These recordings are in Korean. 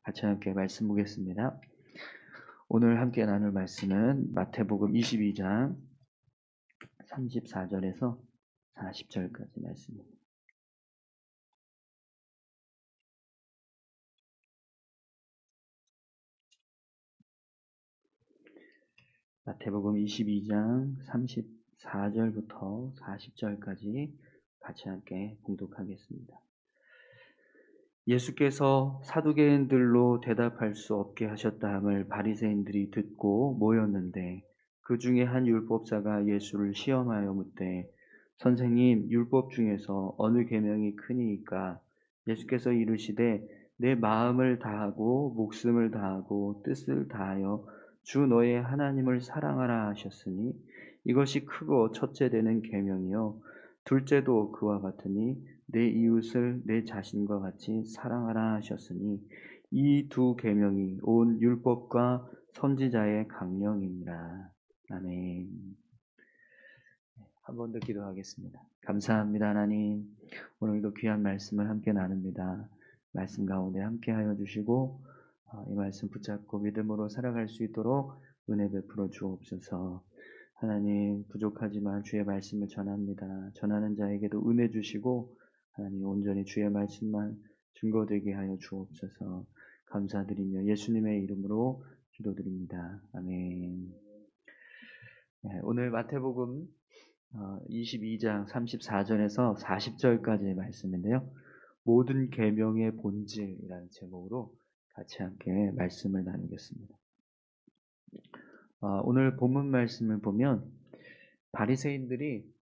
같이 함께 말씀 보겠습니다. 오늘 함께 나눌 말씀은 마태복음 22장 34절에서 40절까지 말씀입니다. 마태복음 22장 34절부터 40절까지 같이 함께 봉독하겠습니다. 예수께서 사두개인들로 대답할 수 없게 하셨다 함을 바리새인들이 듣고 모였는데 그 중에 한 율법사가 예수를 시험하여 묻되 선생님, 율법 중에서 어느 계명이 크니이까? 예수께서 이르시되 내 마음을 다하고 목숨을 다하고 뜻을 다하여 주 너의 하나님을 사랑하라 하셨으니 이것이 크고 첫째 되는 계명이요 둘째도 그와 같으니 내 이웃을 내 자신과 같이 사랑하라 하셨으니 이 두 계명이 온 율법과 선지자의 강령이니라. 아멘. 한 번 더 기도하겠습니다. 감사합니다, 하나님. 오늘도 귀한 말씀을 함께 나눕니다. 말씀 가운데 함께하여 주시고 이 말씀 붙잡고 믿음으로 살아갈 수 있도록 은혜 베풀어 주옵소서. 하나님, 부족하지만 주의 말씀을 전합니다. 전하는 자에게도 은혜 주시고 하나님 온전히 주의 말씀만 증거되게 하여 주옵소서. 감사드리며 예수님의 이름으로 기도드립니다. 아멘. 오늘 마태복음 22장 34절에서 40절까지의 말씀인데요. 모든 계명의 본질이라는 제목으로 같이 함께 말씀을 나누겠습니다. 오늘 본문 말씀을 보면 바리새인들이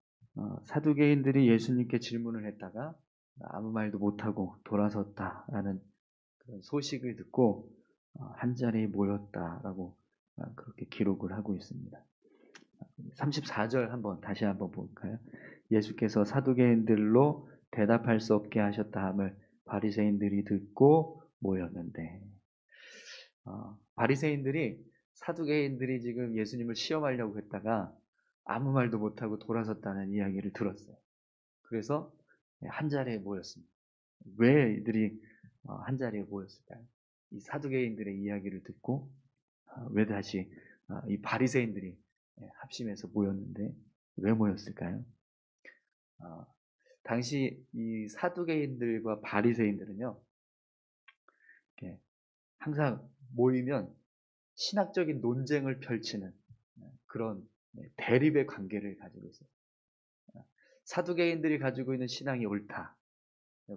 사두개인들이 예수님께 질문을 했다가 아무 말도 못하고 돌아섰다라는 그런 소식을 듣고 한자리에 모였다라고 그렇게 기록을 하고 있습니다. 34절 다시 한번 볼까요? 예수께서 사두개인들로 대답할 수 없게 하셨다 함을 바리새인들이 듣고 모였는데 바리새인들이 사두개인들이 지금 예수님을 시험하려고 했다가 아무 말도 못하고 돌아섰다는 이야기를 들었어요. 그래서 한자리에 모였습니다. 왜 이들이 한자리에 모였을까요? 이 사두개인들의 이야기를 듣고 왜 다시 이 바리새인들이 합심해서 모였는데 왜 모였을까요? 당시 이 사두개인들과 바리새인들은요, 항상 모이면 신학적인 논쟁을 펼치는 그런 대립의 관계를 가지고 있어요. 사두개인들이 가지고 있는 신앙이 옳다.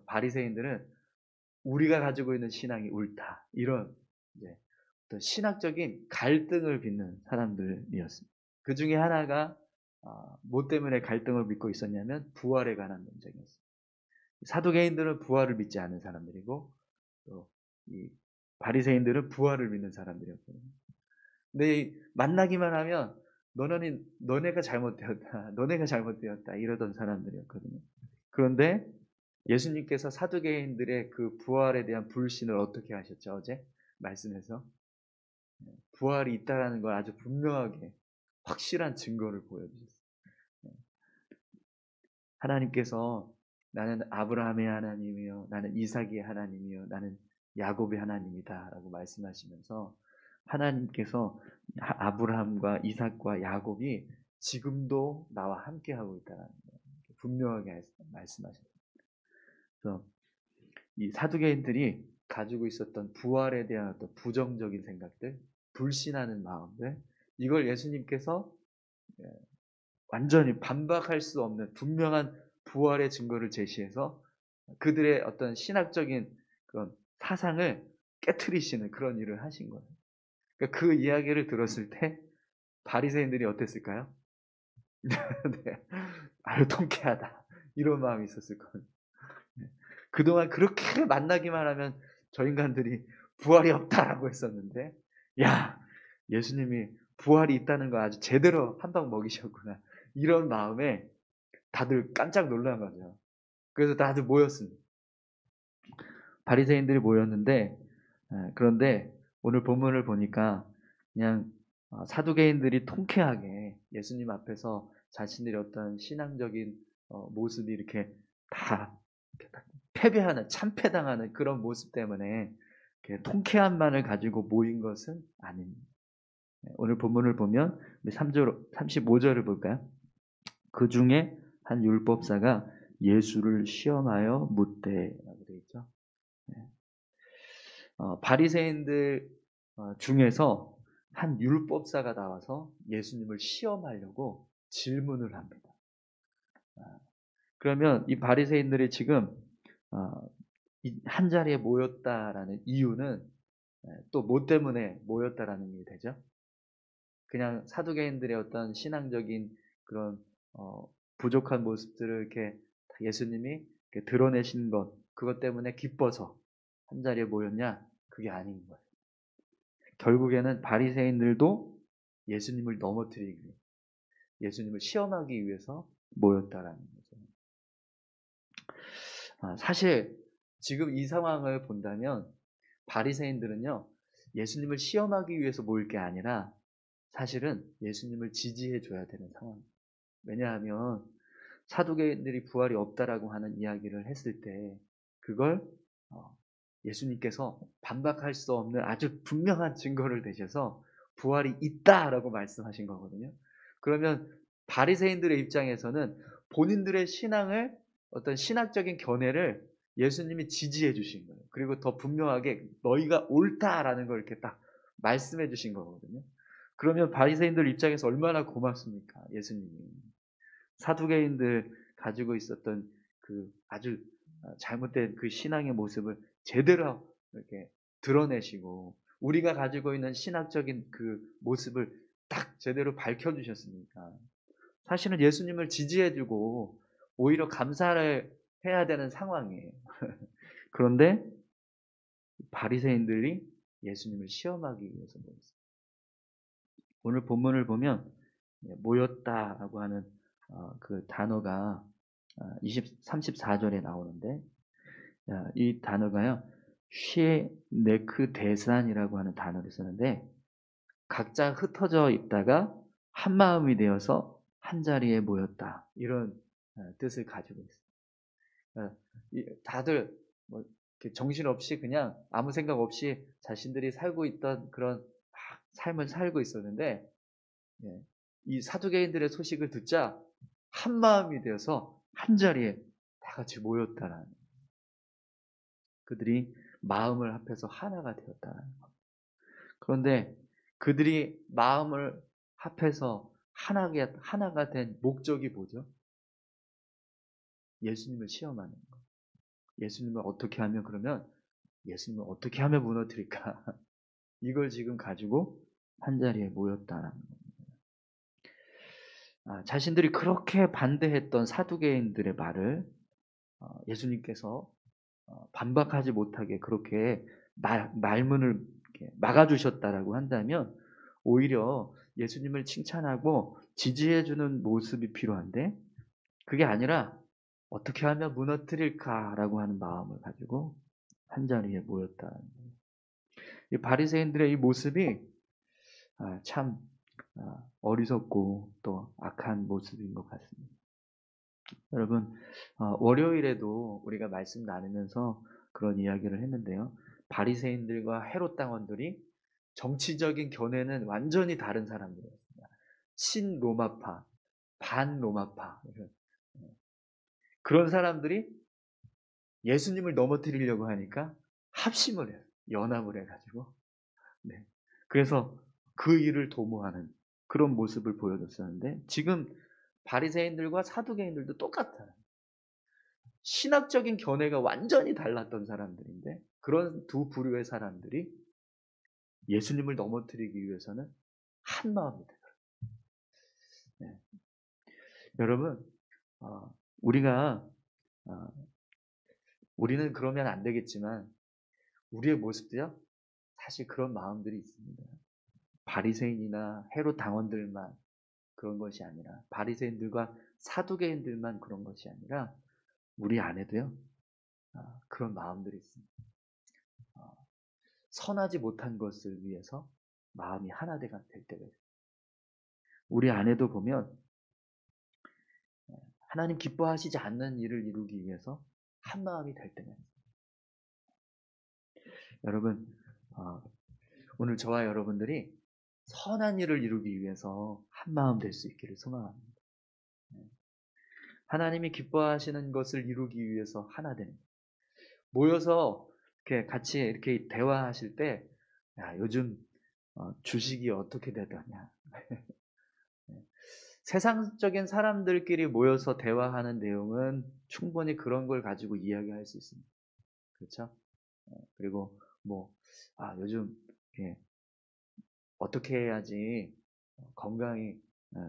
바리새인들은 우리가 가지고 있는 신앙이 옳다. 이런 어떤 신학적인 갈등을 빚는 사람들이었습니다. 그 중에 하나가 뭐 때문에 갈등을 빚고 있었냐면 부활에 관한 논쟁이었습니다. 사두개인들은 부활을 믿지 않는 사람들이고 또 이 바리새인들은 부활을 믿는 사람들이었거든요. 근데 만나기만 하면 너네가 잘못되었다. 너네가 잘못되었다. 이러던 사람들이었거든요. 그런데 예수님께서 사두개인들의 그 부활에 대한 불신을 어떻게 하셨죠? 어제 말씀에서 부활이 있다라는 걸 아주 분명하게 확실한 증거를 보여주셨어요. 하나님께서 나는 아브라함의 하나님이요, 나는 이삭의 하나님이요, 나는 야곱의 하나님이다 라고 말씀하시면서 하나님께서 아브라함과 이삭과 야곱이 지금도 나와 함께하고 있다는 걸 분명하게 말씀하셨습니다. 그래서 이 사두개인들이 가지고 있었던 부활에 대한 어떤 부정적인 생각들, 불신하는 마음들, 이걸 예수님께서 완전히 반박할 수 없는 분명한 부활의 증거를 제시해서 그들의 어떤 신학적인 그런 사상을 깨트리시는 그런 일을 하신 거예요. 그러니까 그 이야기를 들었을 때 바리새인들이 어땠을까요? 네. 아유, 통쾌하다. 이런 마음이 있었을 거예요. 그동안 그렇게 만나기만 하면 저 인간들이 부활이 없다라고 했었는데, 야, 예수님이 부활이 있다는 거 아주 제대로 한 방 먹이셨구나. 이런 마음에 다들 깜짝 놀란 거죠. 그래서 다들 모였습니다. 바리새인들이 모였는데, 그런데 오늘 본문을 보니까 그냥 사두개인들이 통쾌하게 예수님 앞에서 자신들의 어떤 신앙적인 모습이 이렇게 다 패배하는, 참패당하는 그런 모습 때문에 통쾌함만을 가지고 모인 것은 아닙니다. 오늘 본문을 보면 우리 3절, 35절을 볼까요? 그 중에 한 율법사가 예수를 시험하여 묻되라고 되어 있죠. 바리새인들 중에서 한 율법사가 나와서 예수님을 시험하려고 질문을 합니다. 그러면 이 바리새인들이 지금 한 자리에 모였다라는 이유는 또 뭐 때문에 모였다라는 일이 되죠? 그냥 사두개인들의 어떤 신앙적인 그런 부족한 모습들을 이렇게 예수님이 이렇게 드러내신 것, 그것 때문에 기뻐서 한 자리에 모였냐? 그게 아닌 거예요. 결국에는 바리새인들도 예수님을 넘어뜨리기 위해, 예수님을 시험하기 위해서 모였다라는 거죠. 사실 지금 이 상황을 본다면 바리새인들은요, 예수님을 시험하기 위해서 모일 게 아니라 사실은 예수님을 지지해 줘야 되는 상황이에요. 왜냐하면 사두개인들이 부활이 없다라고 하는 이야기를 했을 때 그걸 예수님께서 반박할 수 없는 아주 분명한 증거를 대셔서 부활이 있다라고 말씀하신 거거든요. 그러면 바리새인들의 입장에서는 본인들의 신앙을, 어떤 신학적인 견해를 예수님이 지지해 주신 거예요. 그리고 더 분명하게 너희가 옳다라는 걸 이렇게 딱 말씀해 주신 거거든요. 그러면 바리새인들 입장에서 얼마나 고맙습니까? 예수님이. 사두개인들 가지고 있었던 그 아주 잘못된 그 신앙의 모습을 제대로 이렇게 드러내시고 우리가 가지고 있는 신학적인 그 모습을 딱 제대로 밝혀주셨으니까 사실은 예수님을 지지해주고 오히려 감사를 해야 되는 상황이에요. 그런데 바리새인들이 예수님을 시험하기 위해서 모였어요. 오늘 본문을 보면 모였다라고 하는 그 단어가 34절에 나오는데 이 단어가요 쉐네크데산이라고 하는 단어를 쓰는데 각자 흩어져 있다가 한 마음이 되어서 한 자리에 모였다 이런 뜻을 가지고 있습니다. 다들 뭐 정신없이 그냥 아무 생각 없이 자신들이 살고 있던 그런 삶을 살고 있었는데 이 사두개인들의 소식을 듣자 한 마음이 되어서 한 자리에 다 같이 모였다라는, 그들이 마음을 합해서 하나가 되었다라는 것. 그런데 그들이 마음을 합해서 하나가 된 목적이 뭐죠? 예수님을 시험하는 것. 예수님을 어떻게 하면, 그러면 예수님을 어떻게 하면 무너뜨릴까? 이걸 지금 가지고 한 자리에 모였다라는 겁니다. 자신들이 그렇게 반대했던 사두개인들의 말을 예수님께서 반박하지 못하게 그렇게 말문을 막아주셨다라고 한다면 오히려 예수님을 칭찬하고 지지해주는 모습이 필요한데 그게 아니라 어떻게 하면 무너뜨릴까라고 하는 마음을 가지고 한자리에 모였다. 이 바리새인들의 이 모습이 참 어리석고 또 악한 모습인 것 같습니다. 여러분, 월요일에도 우리가 말씀 나누면서 그런 이야기를 했는데요. 바리새인들과 헤롯 당원들이 정치적인 견해는 완전히 다른 사람들이었습니다. 친로마파, 반로마파. 그런 사람들이 예수님을 넘어뜨리려고 하니까 합심을 해요. 연합을 해가지고. 네. 그래서 그 일을 도모하는 그런 모습을 보여줬었는데 지금 바리새인들과 사두개인들도 똑같아요. 신학적인 견해가 완전히 달랐던 사람들인데 그런 두 부류의 사람들이 예수님을 넘어뜨리기 위해서는 한 마음이 되더라고요. 네. 여러분, 우리는 그러면 안 되겠지만 우리의 모습도요 사실 그런 마음들이 있습니다. 바리새인이나 헤롯 당원들만 그런 것이 아니라 바리새인들과 사두개인들만 그런 것이 아니라 우리 안에도요 그런 마음들이 있습니다. 선하지 못한 것을 위해서 마음이 하나 될 때가 있어요. 우리 안에도 보면 하나님 기뻐하시지 않는 일을 이루기 위해서 한 마음이 될 때가 있어요. 여러분, 오늘 저와 여러분들이 선한 일을 이루기 위해서 한마음 될 수 있기를 소망합니다. 하나님이 기뻐하시는 것을 이루기 위해서 하나 되는, 모여서 이렇게 같이 이렇게 대화하실 때, 야, 요즘 주식이 어떻게 되더냐. 세상적인 사람들끼리 모여서 대화하는 내용은 충분히 그런 걸 가지고 이야기할 수 있습니다. 그렇죠? 그리고 요즘 이렇게 어떻게 해야지 건강이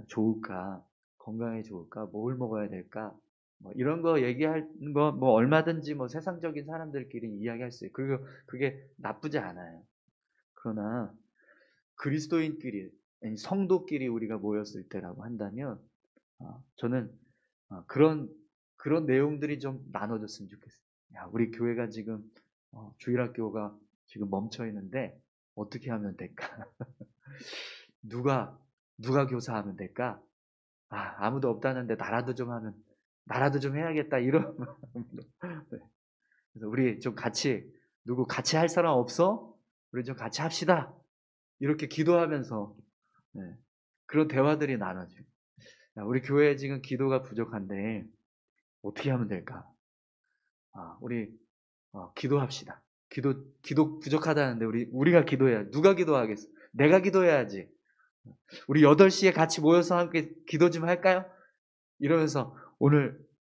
좋을까? 건강에 좋을까? 뭘 먹어야 될까? 이런 거 얘기하는 거 얼마든지 세상적인 사람들끼리 이야기할 수 있어요. 그리고 그게 나쁘지 않아요. 그러나 그리스도인끼리, 아니 성도끼리 우리가 모였을 때라고 한다면 저는 그런 내용들이 좀 나눠졌으면 좋겠어요. 야, 우리 교회가 지금 주일학교가 지금 멈춰 있는데 어떻게 하면 될까? 누가 교사하면 될까? 아무도 없다는데 나라도 좀 해야겠다 이런 마음으로. 네. 그래서 우리 좀 누구 같이 할 사람 없어? 우리 좀 같이 합시다. 이렇게 기도하면서 네, 그런 대화들이 나눠지고. 야, 우리 교회에 지금 기도가 부족한데 어떻게 하면 될까? 우리 기도합시다. 기도 부족하다는데 우리가 기도해야 누가 기도하겠어? 내가 기도해야지. 우리 8시에 같이 모여서 함께 기도 좀 할까요? 이러면서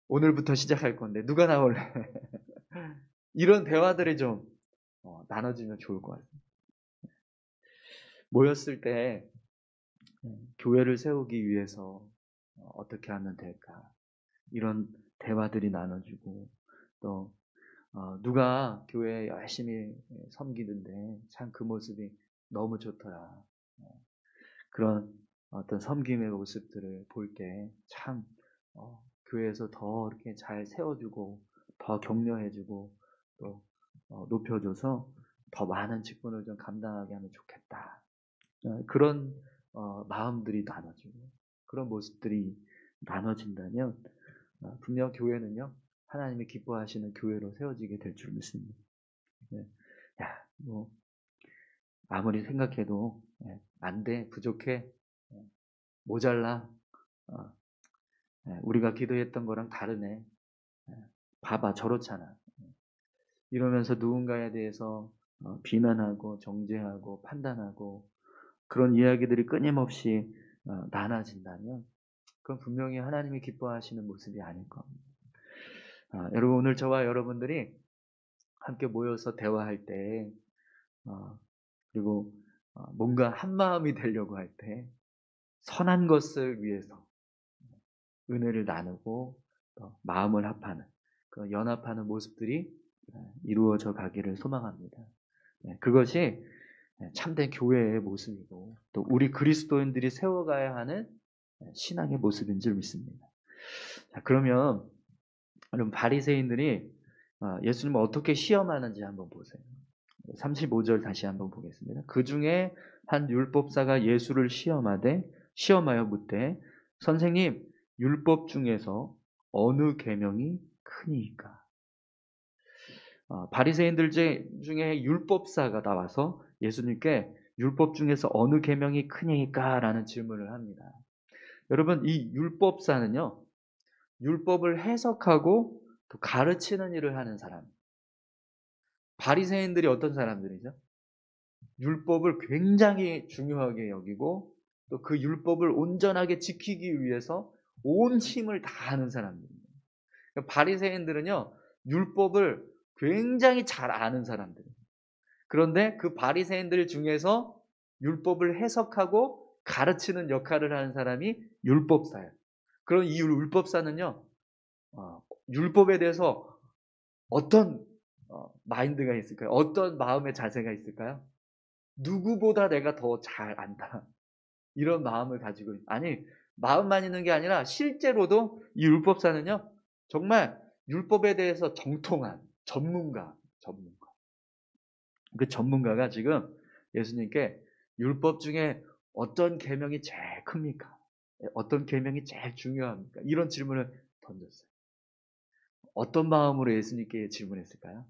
오늘부터 시작할 건데 누가 나올래? 이런 대화들이 좀 나눠지면 좋을 것 같아요. 모였을 때 교회를 세우기 위해서 어떻게 하면 될까? 이런 대화들이 나눠지고 또 누가 교회에 열심히 섬기는데 참 그 모습이 너무 좋더라. 그런 어떤 섬김의 모습들을 볼 때 참 교회에서 더 이렇게 잘 세워주고 더 격려해주고 또 높여줘서 더 많은 직분을 좀 감당하게 하면 좋겠다. 그런 마음들이 나눠지고 그런 모습들이 나눠진다면 분명 교회는요 하나님이 기뻐하시는 교회로 세워지게 될 줄 믿습니다. 네. 야, 아무리 생각해도 안 돼, 부족해, 모자라. 어, 우리가 기도했던 거랑 다르네. 봐봐, 저렇잖아. 이러면서 누군가에 대해서 비난하고 정죄하고 판단하고 그런 이야기들이 끊임없이 나눠진다면 그건 분명히 하나님이 기뻐하시는 모습이 아닐 겁니다. 여러분 오늘 저와 여러분들이 함께 모여서 대화할 때 그리고 뭔가 한마음이 되려고 할 때 선한 것을 위해서 은혜를 나누고 마음을 합하는 그 연합하는 모습들이 이루어져 가기를 소망합니다. 그것이 참된 교회의 모습이고 또 우리 그리스도인들이 세워가야 하는 신앙의 모습인 줄 믿습니다. 자, 그러면 여러분 바리새인들이 예수님을 어떻게 시험하는지 한번 보세요. 35절 다시 한번 보겠습니다. 그 중에 한 율법사가 예수를 시험하여 묻되 선생님 율법 중에서 어느 계명이 크니까? 바리새인들 중에 율법사가 나와서 예수님께 율법 중에서 어느 계명이 크니까? 라는 질문을 합니다. 여러분 이 율법사는요 율법을 해석하고 또 가르치는 일을 하는 사람. 바리새인들이 어떤 사람들이죠? 율법을 굉장히 중요하게 여기고 또 그 율법을 온전하게 지키기 위해서 온 힘을 다하는 사람들입니다. 그러니까 바리새인들은요 율법을 굉장히 잘 아는 사람들이에요. 그런데 그 바리새인들 중에서 율법을 해석하고 가르치는 역할을 하는 사람이 율법사예요. 그럼 이 율법사는요 율법에 대해서 어떤 마인드가 있을까요? 어떤 마음의 자세가 있을까요? 누구보다 내가 더 잘 안다. 이런 마음을 가지고 마음만 있는 게 아니라 실제로도 이 율법사는요 정말 율법에 대해서 정통한 전문가. 그 전문가가 지금 예수님께 율법 중에 어떤 계명이 제일 큽니까? 어떤 계명이 제일 중요합니까? 이런 질문을 던졌어요. 어떤 마음으로 예수님께 질문했을까요?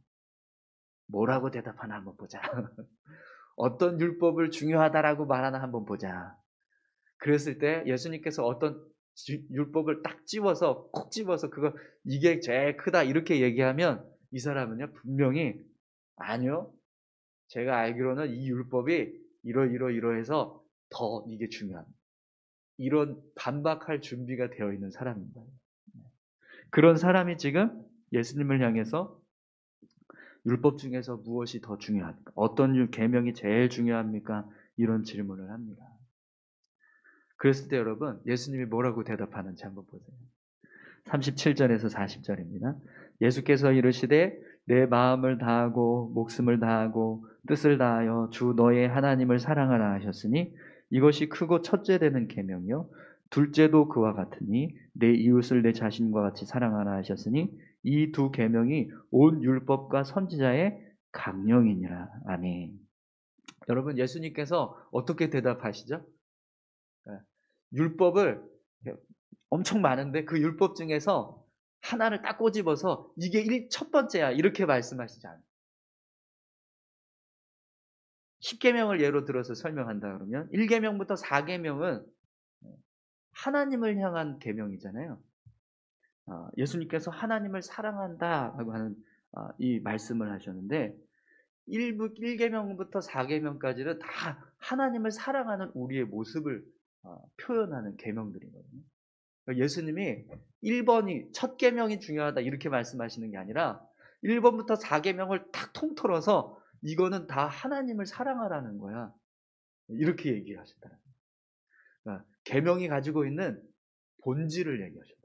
뭐라고 대답하나 한번 보자. 어떤 율법을 중요하다라고 말하나 한번 보자. 그랬을 때 예수님께서 어떤 율법을 딱 집어서 콕 집어서 그거 이게 제일 크다 이렇게 얘기하면 이 사람은요 분명히 아니요. 제가 알기로는 이 율법이 이러이러해서 더 이게 중요합니다. 이런 반박할 준비가 되어 있는 사람입니다. 그런 사람이 지금 예수님을 향해서 율법 중에서 무엇이 더 중요합니까? 어떤 계명이 제일 중요합니까? 이런 질문을 합니다. 그랬을 때 여러분 예수님이 뭐라고 대답하는지 한번 보세요. 37절에서 40절입니다. 예수께서 이르시되 내 마음을 다하고 목숨을 다하고 뜻을 다하여 주 너의 하나님을 사랑하라 하셨으니 이것이 크고 첫째 되는 계명이요 둘째도 그와 같으니 내 이웃을 내 자신과 같이 사랑하라 하셨으니 이 두 계명이 온 율법과 선지자의 강령이니라. 아멘. 여러분 예수님께서 어떻게 대답하시죠? 율법을 엄청 많은데 그 율법 중에서 하나를 딱 꼬집어서 이게 첫 번째야 이렇게 말씀하시지 않아요. 10계명을 예로 들어서 설명한다 그러면 1계명부터 4계명은 하나님을 향한 계명이잖아요. 예수님께서 하나님을 사랑한다라고 하는 이 말씀을 하셨는데 1계명부터 4계명까지는 다 하나님을 사랑하는 우리의 모습을 표현하는 계명들이거든요. 예수님이 1번이 첫 계명이 중요하다 이렇게 말씀하시는 게 아니라 1번부터 4계명을 탁 통틀어서 이거는 다 하나님을 사랑하라는 거야. 이렇게 얘기하셨다. 그러니까 계명이 가지고 있는 본질을 얘기하셨다.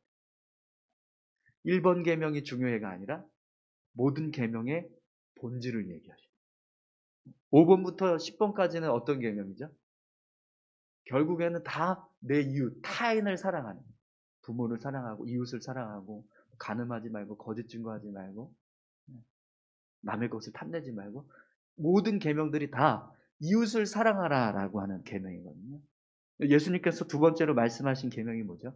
1번 계명이 중요해가 아니라 모든 계명의 본질을 얘기하셨다. 5번부터 10번까지는 어떤 계명이죠? 결국에는 다 내 이웃, 타인을 사랑하는 부모를 사랑하고 이웃을 사랑하고 간음하지 말고 거짓 증거하지 말고 남의 것을 탐내지 말고 모든 계명들이 다 이웃을 사랑하라라고 하는 계명이거든요. 예수님께서 두 번째로 말씀하신 계명이 뭐죠?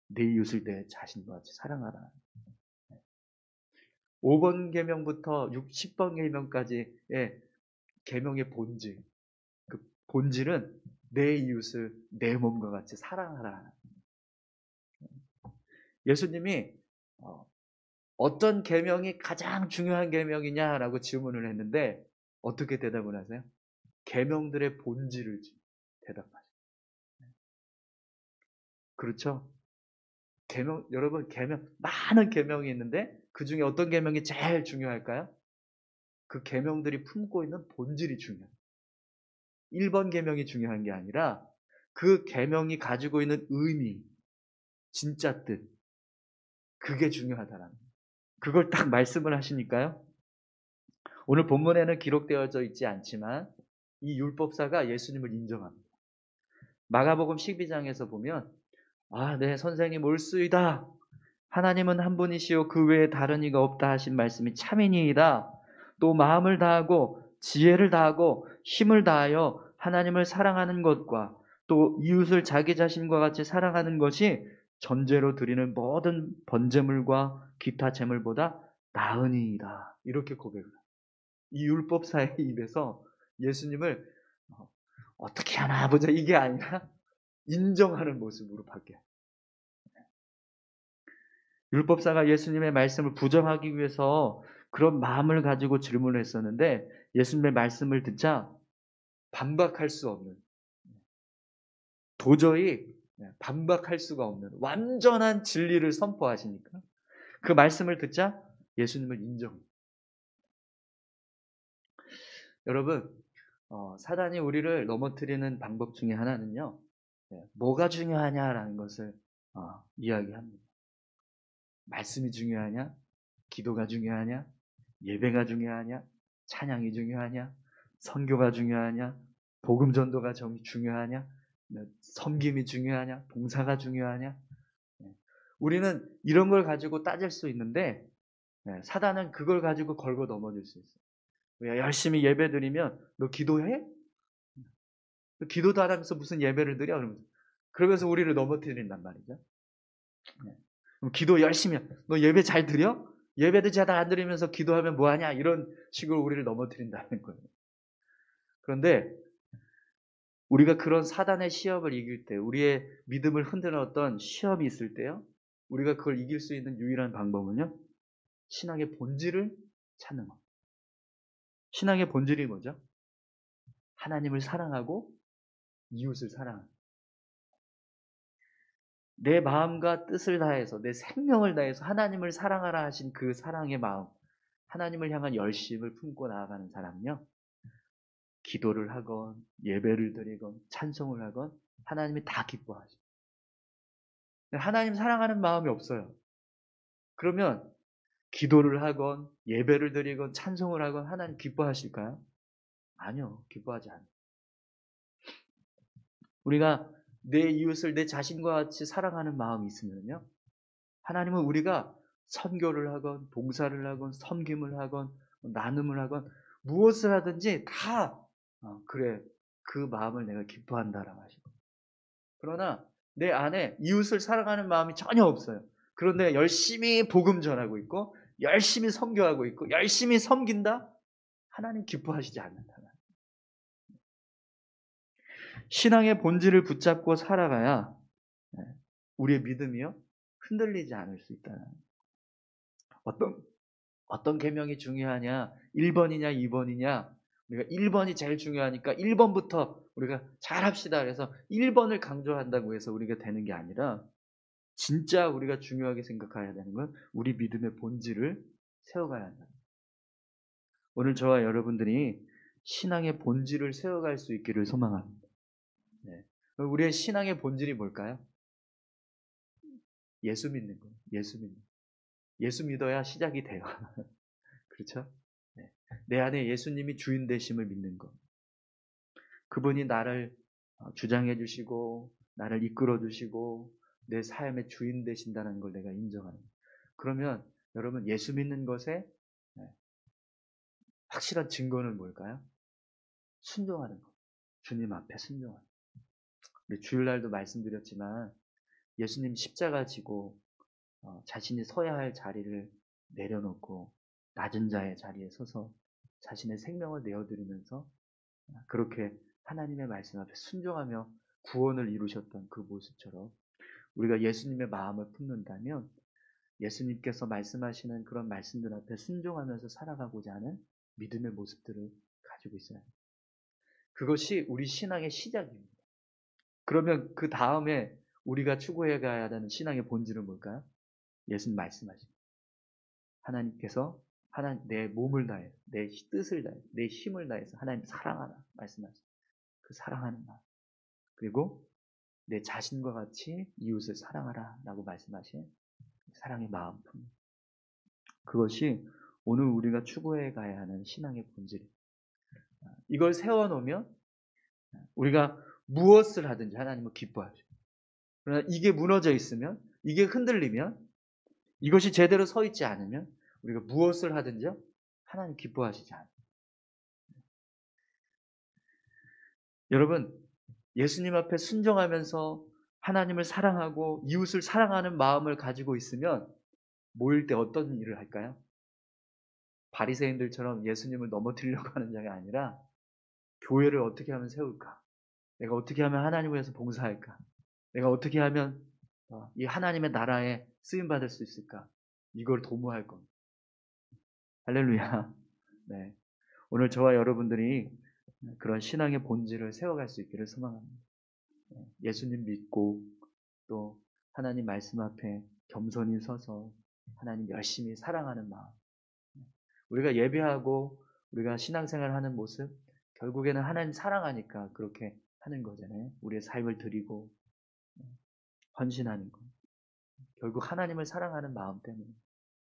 내 이웃을 내 자신과 같이 사랑하라. 5번 계명부터 10번 계명까지의 계명의 본질, 그 본질은 내 이웃을 내 몸과 같이 사랑하라. 예수님이 어떤 계명이 가장 중요한 계명이냐라고 질문을 했는데 어떻게 대답을 하세요? 계명들의 본질을 대답하세요. 그렇죠? 여러분 많은 계명이 있는데 그 중에 어떤 계명이 제일 중요할까요? 그 계명들이 품고 있는 본질이 중요해요. 1번 계명이 중요한 게 아니라 그 계명이 가지고 있는 의미, 진짜 뜻, 그게 중요하다라는 거예요. 그걸 딱 말씀을 하시니까요. 오늘 본문에는 기록되어져 있지 않지만 이 율법사가 예수님을 인정합니다. 마가복음 12장에서 보면 네 선생님 옳수이다. 하나님은 한 분이시요 그 외에 다른 이가 없다 하신 말씀이 참이니이다. 또 마음을 다하고 지혜를 다하고 힘을 다하여 하나님을 사랑하는 것과 또 이웃을 자기 자신과 같이 사랑하는 것이 전제로 드리는 모든 번제물과 기타 제물보다 나으니이다. 이렇게 고백을 해요. 이 율법사의 입에서 예수님을 어떻게 하나 보자 이게 아니라 인정하는 모습으로 바뀌어요. 율법사가 예수님의 말씀을 부정하기 위해서 그런 마음을 가지고 질문을 했었는데 예수님의 말씀을 듣자 반박할 수 없는, 도저히 반박할 수가 없는 완전한 진리를 선포하시니까 그 말씀을 듣자 예수님을 인정합니다. 여러분 사단이 우리를 넘어뜨리는 방법 중에 하나는요, 뭐가 중요하냐라는 것을 이야기합니다. 말씀이 중요하냐? 기도가 중요하냐? 예배가 중요하냐? 찬양이 중요하냐? 선교가 중요하냐? 복음 전도가 중요하냐? 섬김이 중요하냐? 봉사가 중요하냐? 우리는 이런 걸 가지고 따질 수 있는데 사단은 그걸 가지고 걸고 넘어질 수 있어요. 열심히 예배 드리면 너 기도해? 기도도 안 하면서 무슨 예배를 드려? 그러면서 우리를 넘어뜨린단 말이죠. 그럼 기도 열심히 해. 너 예배 잘 드려? 예배도 잘 안 드리면서 기도하면 뭐하냐 이런 식으로 우리를 넘어뜨린다는 거예요. 그런데 우리가 그런 사단의 시험을 이길 때, 우리의 믿음을 흔드는 어떤 시험이 있을 때요, 우리가 그걸 이길 수 있는 유일한 방법은요, 신앙의 본질을 찾는 것. 신앙의 본질이 뭐죠? 하나님을 사랑하고 이웃을 사랑하는. 내 마음과 뜻을 다해서, 내 생명을 다해서 하나님을 사랑하라 하신 그 사랑의 마음, 하나님을 향한 열심을 품고 나아가는 사람은요, 기도를 하건 예배를 드리건 찬송을 하건 하나님이 다 기뻐하죠. 하나님 사랑하는 마음이 없어요. 그러면 기도를 하건 예배를 드리건 찬송을 하건 하나님 기뻐하실까요? 아니요. 기뻐하지 않아요. 우리가 내 이웃을 내 자신과 같이 사랑하는 마음이 있으면요, 하나님은 우리가 선교를 하건 봉사를 하건 섬김을 하건 나눔을 하건 무엇을 하든지 다 그래, 그 마음을 내가 기뻐한다라고 하시고, 그러나 내 안에 이웃을 사랑하는 마음이 전혀 없어요. 그런데 열심히 복음 전하고 있고 열심히 선교하고 있고 열심히 섬긴다? 하나님 기뻐하시지 않는다. 신앙의 본질을 붙잡고 살아가야 우리의 믿음이요, 흔들리지 않을 수 있다. 어떤 계명이 중요하냐? 1번이냐 2번이냐? 우리가 1번이 제일 중요하니까 1번부터 우리가 잘합시다. 그래서 1번을 강조한다고 해서 우리가 되는 게 아니라, 진짜 우리가 중요하게 생각해야 되는 건 우리 믿음의 본질을 세워가야 한다. 오늘 저와 여러분들이 신앙의 본질을 세워갈 수 있기를 소망합니다. 네. 우리의 신앙의 본질이 뭘까요? 예수 믿는 거예요. 예수 믿는. 예수 믿어야 시작이 돼요. 그렇죠? 네. 내 안에 예수님이 주인 되심을 믿는 것. 그분이 나를 주장해 주시고 나를 이끌어 주시고 내 삶의 주인 되신다는 걸 내가 인정하는 거예요. 그러면 여러분, 예수 믿는 것에 확실한 증거는 뭘까요? 순종하는 것. 주님 앞에 순종하는 것. 우리 주일날도 말씀드렸지만 예수님 십자가 지고 자신이 서야 할 자리를 내려놓고 낮은 자의 자리에 서서 자신의 생명을 내어드리면서 그렇게 하나님의 말씀 앞에 순종하며 구원을 이루셨던 그 모습처럼 우리가 예수님의 마음을 품는다면 예수님께서 말씀하시는 그런 말씀들 앞에 순종하면서 살아가고자 하는 믿음의 모습들을 가지고 있어요. 그것이 우리 신앙의 시작입니다. 그러면 그 다음에 우리가 추구해 가야 하는 신앙의 본질은 뭘까요? 예수님 말씀하십니다. 하나님께서 내 몸을 다해서, 내 뜻을 다해서, 내 힘을 다해서 하나님 사랑하라 말씀하십니다. 그 사랑하는 마음. 그리고 내 자신과 같이 이웃을 사랑하라 라고 말씀하신 사랑의 마음. 그것이 오늘 우리가 추구해 가야 하는 신앙의 본질입니다. 이걸 세워놓으면 우리가 무엇을 하든지 하나님은 기뻐하죠. 그러나 이게 무너져 있으면, 이게 흔들리면, 이것이 제대로 서 있지 않으면 우리가 무엇을 하든지요, 하나님 기뻐하시지 않아요. 여러분, 예수님 앞에 순종하면서 하나님을 사랑하고 이웃을 사랑하는 마음을 가지고 있으면 모일 때 어떤 일을 할까요? 바리새인들처럼 예수님을 넘어뜨리려고 하는 자가 아니라 교회를 어떻게 하면 세울까? 내가 어떻게 하면 하나님을 위해서 봉사할까? 내가 어떻게 하면 이 하나님의 나라에 쓰임받을 수 있을까? 이걸 도모할 겁니다. 할렐루야. 네. 오늘 저와 여러분들이 그런 신앙의 본질을 세워갈 수 있기를 소망합니다. 예수님 믿고 또 하나님 말씀 앞에 겸손히 서서 하나님 열심히 사랑하는 마음. 우리가 예배하고 우리가 신앙생활 하는 모습, 결국에는 하나님 사랑하니까 그렇게 하는 거잖아요. 우리의 삶을 드리고 헌신하는 것. 결국 하나님을 사랑하는 마음 때문에,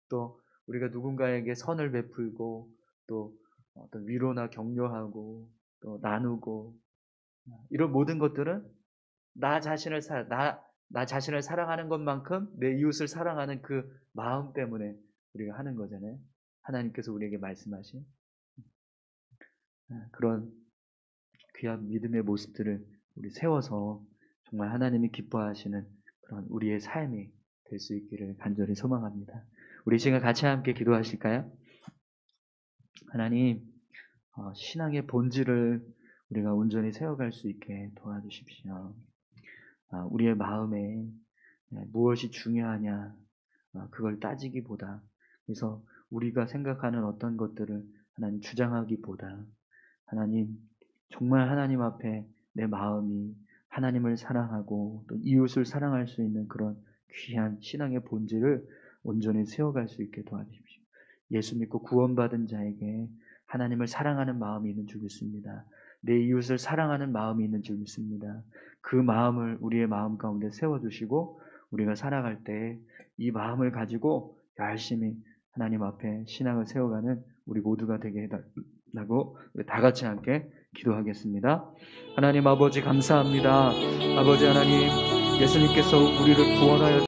또 우리가 누군가에게 선을 베풀고 또 어떤 위로나 격려하고 또 나누고 이런 모든 것들은 나 자신을 사랑하는 것만큼 내 이웃을 사랑하는 그 마음 때문에 우리가 하는 거잖아요. 하나님께서 우리에게 말씀하신 그런 귀한 믿음의 모습들을 우리 세워서 정말 하나님이 기뻐하시는 그런 우리의 삶이 될 수 있기를 간절히 소망합니다. 우리 시간 같이 함께 기도하실까요? 하나님, 신앙의 본질을 우리가 온전히 세워갈 수 있게 도와주십시오. 우리의 마음에 무엇이 중요하냐, 그걸 따지기보다, 그래서 우리가 생각하는 어떤 것들을 하나님 주장하기보다, 하나님, 정말 하나님 앞에 내 마음이 하나님을 사랑하고 또 이웃을 사랑할 수 있는 그런 귀한 신앙의 본질을 온전히 세워갈 수 있게 도와주십시오. 예수 믿고 구원받은 자에게 하나님을 사랑하는 마음이 있는 줄 믿습니다. 내 이웃을 사랑하는 마음이 있는 줄 믿습니다. 그 마음을 우리의 마음 가운데 세워주시고 우리가 살아갈 때 이 마음을 가지고 열심히 하나님 앞에 신앙을 세워가는 우리 모두가 되게 해달라고 다 같이 함께 기도하겠습니다. 하나님 아버지 감사합니다. 아버지 하나님, 예수님께서 우리를 구원하여